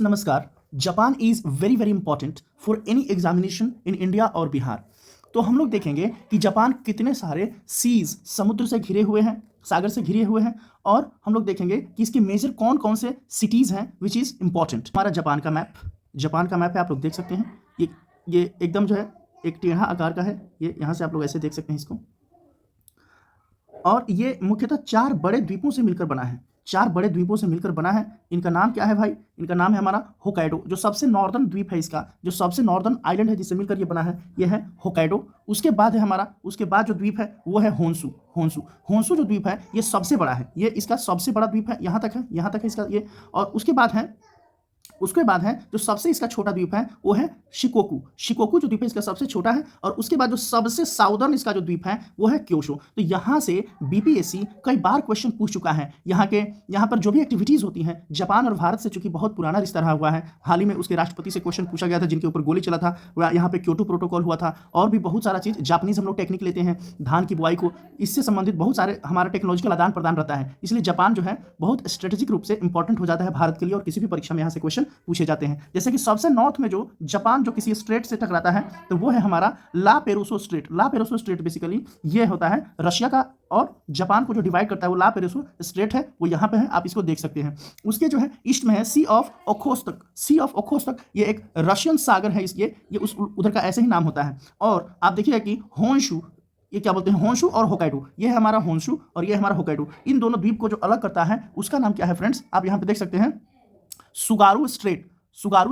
नमस्कार। Japan is very very important for any examination in India और बिहार। तो हम लोग देखेंगे कि जापान कितने सारे सीज समुद्र से घिरे हुए हैं, सागर से घिरे हुए हैं, और हम लोग देखेंगे कि इसके मेजर कौन कौन से सिटीज हैं विच इज इंपॉर्टेंट। हमारा जापान का मैप है, आप लोग देख सकते हैं। ये एकदम जो है एक टेढ़ा आकार का है। ये यहाँ से आप लोग ऐसे देख सकते हैं इसको। और ये मुख्यतः चार बड़े द्वीपों से मिलकर बना है। इनका नाम क्या है भाई? इनका नाम है हमारा होकाइडो, जो सबसे नॉर्दर्न द्वीप है। इसका जो सबसे नॉर्दर्न आइलैंड है जिससे मिलकर ये बना है, ये है होकाइडो। उसके बाद जो द्वीप है वो है होन्शु जो द्वीप है ये सबसे बड़ा है। ये इसका सबसे बड़ा द्वीप है, यहाँ तक है इसका ये। और उसके बाद है जो सबसे इसका छोटा द्वीप है वो है शिकोकू जो द्वीप है इसका सबसे छोटा है। और उसके बाद जो सबसे साउदर्न इसका जो द्वीप है वो है क्योशो। तो यहाँ से बीपीएससी कई बार क्वेश्चन पूछ चुका है। यहाँ पर जो भी एक्टिविटीज होती हैं, जापान और भारत से चूंकि बहुत पुराना रिश्ता रहा हुआ है, हाल ही में उसके राष्ट्रपति से क्वेश्चन पूछा गया था जिनके ऊपर गोली चला था, यहाँ पे क्योटो प्रोटोकॉल हुआ था, और भी बहुत सारा चीज। जापानीज हम लोग टेक्निक लेते हैं धान की बुआई को, इससे संबंधित बहुत सारे हमारा टेक्नोलॉजिकल आदान प्रदान रहता है। इसलिए जापान जो है बहुत स्ट्रेटेजिक रूप से इंपॉर्टेंट हो जाता है भारत के लिए, और किसी भी परीक्षा में यहाँ से क्वेश्चन पूछे जाते हैं। जैसे कि सबसे नॉर्थ में जो जापान जो किसी स्ट्रेट से टकराता है तो वो है हमारा ला पेरुसो स्ट्रेट। बेसिकली ये होता है रशिया का और जापान को जो डिवाइड करता है, वो ला पेरुसो स्ट्रेट है, वो यहाँ पे है, आप इसको देख सकते हैं। उसके जो है ईस्ट में है सी ऑफ ओखोत्स्क। ये एक रशियन सागर है। ये उस उधर का ऐसे ही नाम होता है। और आप देखिएगा कि होन्शु, ये क्या बोलते हैं, होन्शु और होकाइडो। ये है हमारा होन्शु और ये है हमारा होकाइडो। इन दोनों द्वीप को जो अलग करता है उसका नाम क्या है फ्रेंड्स? आप यहाँ पे देख सकते हैं, सुगारू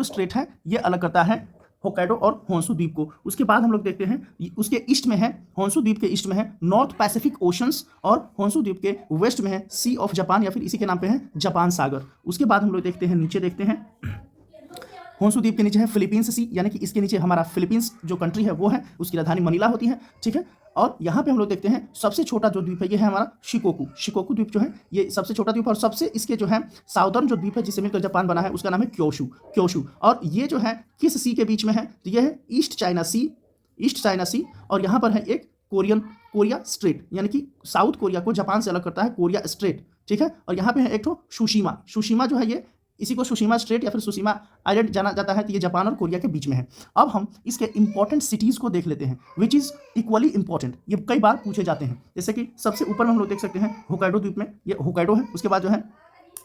स्ट्रेट है, ये अलग करता है होकाइडो और होन्शु द्वीप को। उसके बाद हम लोग देखते हैं उसके ईस्ट में है, होन्शु द्वीप के ईस्ट में है नॉर्थ पैसिफिक ओशंस, और होन्शु द्वीप के वेस्ट में है सी ऑफ जापान, या फिर इसी के नाम पे है जापान सागर। उसके बाद हम लोग देखते हैं, नीचे देखते हैं, होन्शु द्वीप के नीचे है फिलीपींस सी, यानी कि इसके नीचे हमारा फिलीपींस जो कंट्री है वो है, उसकी राजधानी मनीला होती है, ठीक है। और यहाँ पे हम लोग देखते हैं सबसे छोटा जो द्वीप है ये है हमारा शिकोकू द्वीप जो है, ये सबसे छोटा द्वीप। और सबसे इसके जो है साउदर्न जो द्वीप है जिससे मिलकर जापान बना है उसका नाम है क्योशु। और ये जो है किस सी के बीच में है? तो ये है ईस्ट चाइना सी। और यहाँ पर है एक कोरिया स्ट्रेट, यानी कि साउथ कोरिया को जापान से अलग करता है कोरिया स्ट्रेट, ठीक है। और यहाँ पे है एक तो सुशीमा जो है, ये इसी को सुशीमा स्ट्रेट या फिर सुशीमा आइलैंड जाना जाता है। तो ये जापान और कोरिया के बीच में है। अब हम इसके इंपॉर्टेंट सिटीज़ को देख लेते हैं विच इज़ इक्वली इंपॉर्टेंट। ये कई बार पूछे जाते हैं। जैसे कि सबसे ऊपर में हम लोग देख सकते हैं होकाइडो द्वीप में, ये होकाइडो है। उसके बाद जो है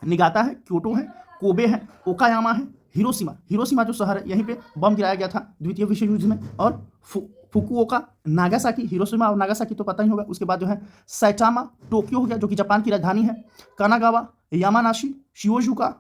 निगाता है, क्योटो है, कोबे है, ओकायामा है, हिरोशिमा जो शहर है, यहीं पे बम गिराया गया था द्वितीय विश्व युद्ध में, और फुकुओका, नागासाकी। हिरोशिमा और नागासाकी तो पता ही होगा। उसके बाद जो है सैटामा, टोक्यो हो गया जो कि जापान की राजधानी है, कानागावा, यामानाशी, शियोजुका।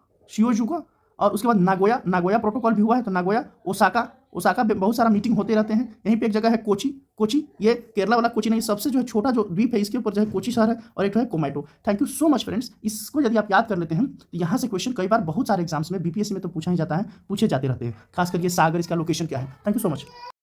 और उसके बाद नागोया प्रोटोकॉल भी हुआ है। तो नागोया, ओसाका में बहुत सारा मीटिंग होते रहते हैं। यहीं पे एक जगह है कोची, ये केरला वाला कोची नहीं, सबसे जो है छोटा जो द्वीप है इसके ऊपर जो है कोची शहर है, और एक है कोमाइटो। Thank you so much friends. इसको यदि आप याद कर लेते हैं तो यहाँ से क्वेश्चन कई बार बहुत सारे एग्जाम्स में बीपीएससी में तो पूछा ही जाता है, पूछे जाते रहते हैं। खास करके सागर, इसका लोकेशन क्या है। Thank you so much.